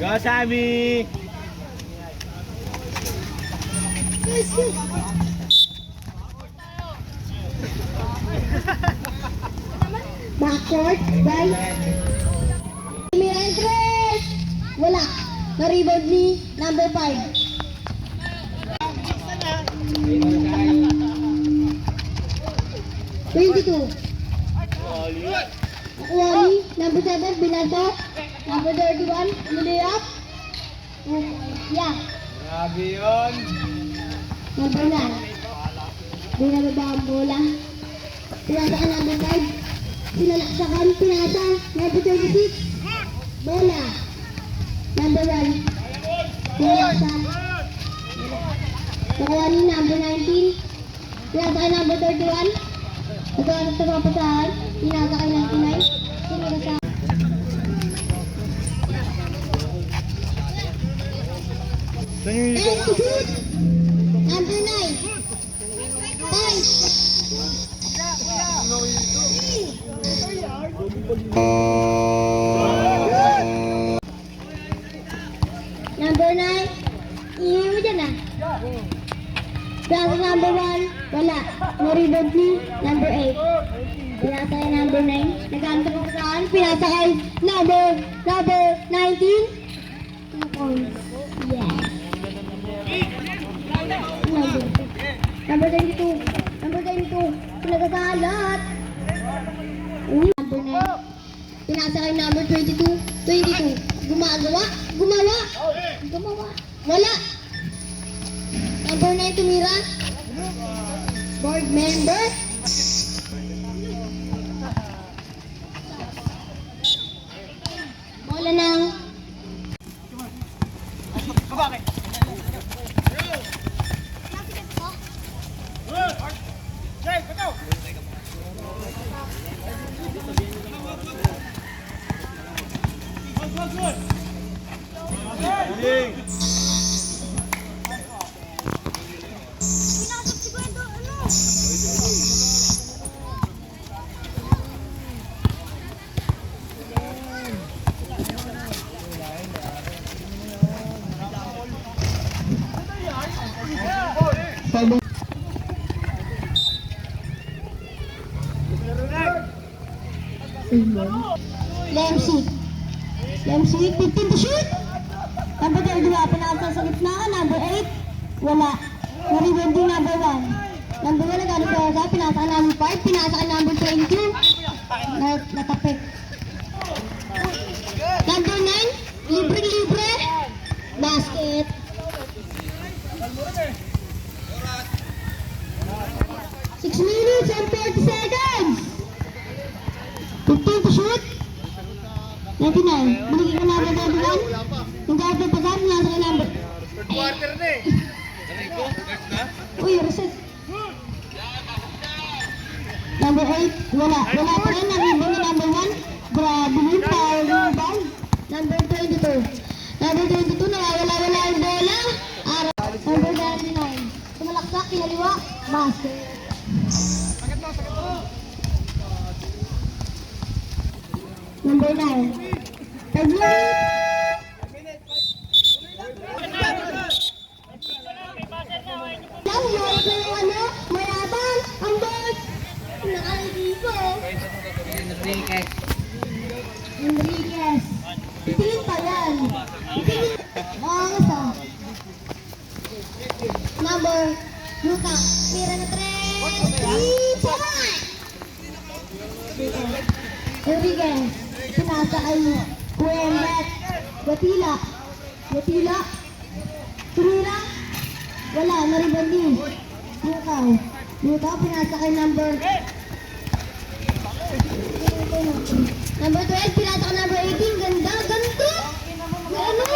Go, Sammy! Backcourt, guys. Mirantres! Wala. Na-rebound ni number 5. 22. Wally, number 7, Binato. Number 31, Liliap. Yeah. Grabe yun! Number 9. Binababa ang bola. Pinasa ka number 5. Sinalaksakan, pinasa. Number 36. Bola. Number 1. Pinasa. Nakuha ni number 19. Pinasa ka number 31. Nagkaroon sa papasahan. Pinasa ka 99. Sinalaksakan. And to shoot. Number 9. Point. Number 9. Ihi mo dyan ah. Pinasa number 1. Wala. No-rebound ni number 8. Pinasa kay number 9. Nagkaroon sa papasahan. Pinasa kay number 19. 2 points. Yes. Number 22. Number 22. Pinagkasalat. Number 9. Pinasa kay number 22. 22. Gumawa. Wala. Number 9 tumira. Board member. Bola ng Lemsik. 15 to shoot. Number 32, pinasa sa gitna. Number 8, wala. Na-rebound din number 1. Number 1, nagkano sa pinasa ka number 5. Pinasa ka number 22. Natapik. Number 9, libre. Basket. Six minutes and 30 seconds. 15 to shoot. 99. Binigay ka number 31. Yung guard pa sa amin, nasa ka number. Quarter na eh! Uy, reset. Number 8, wala. Wala pa rin. Nag-rebound na number 1. Grabe yun, power rebound. Number 22. Number 22, nawawala yung bola. Number 99. Sumalaksak, kinaliwa. Basket. Number 9. Taglit. Lang, meron na yung mayabang. Ang bag. Nakalipo. Enriquez. Itingin pa yan. Angas ah. Number. Luka. Mira na 3. Enriquez. Pinasa ay Kuemet. Gatila. Tumira. Wala, na-rebound din. Lukaw, pinasa kay number 12, pinasa kay number 18. Ganda, ganito. Ano?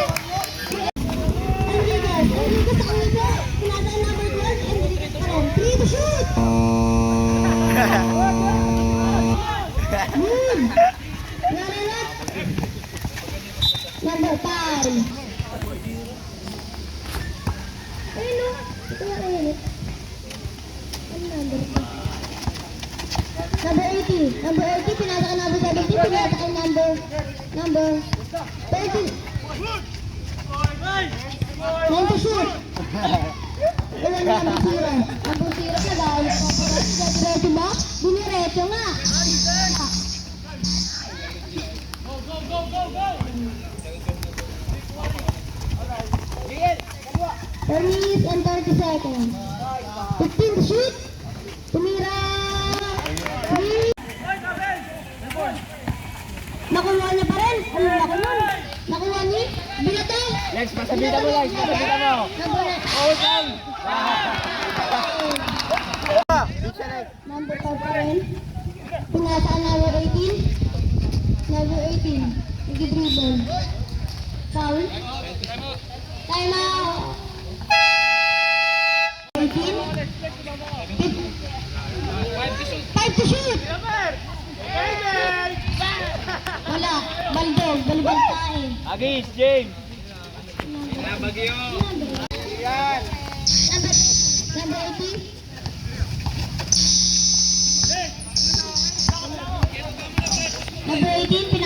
Enriquez sa kanito. Pinasa kay number 12. Enriquez pa rin. 3 to shoot. Number 5. Ayun o. Ito nga kayo. Ano number 5? Number 80. Number 80. Pinasa ka number 17. Pinasa ka number 13. Time to shoot. Ilan na ang zero? Ang zero ka dahil diretso ba? Diniretso nga. Four minutes and 30 seconds. 15 to shoot. Tumira. 3. Nakuha niya pa rin. Ano nakuha nun? Nakuha niya. Binato. Lex, pasabita mo, Lex. Pasabita mo. Oh, Sam. Number 4 pa rin. Pinasa ang number 18. Number 18. Nag-dribble. Foul. Time out. 18. 5 to shoot. Wala. Baldog. Balibag tayo. Agis, James. Bagyo. Yan. Number 18. Number 18,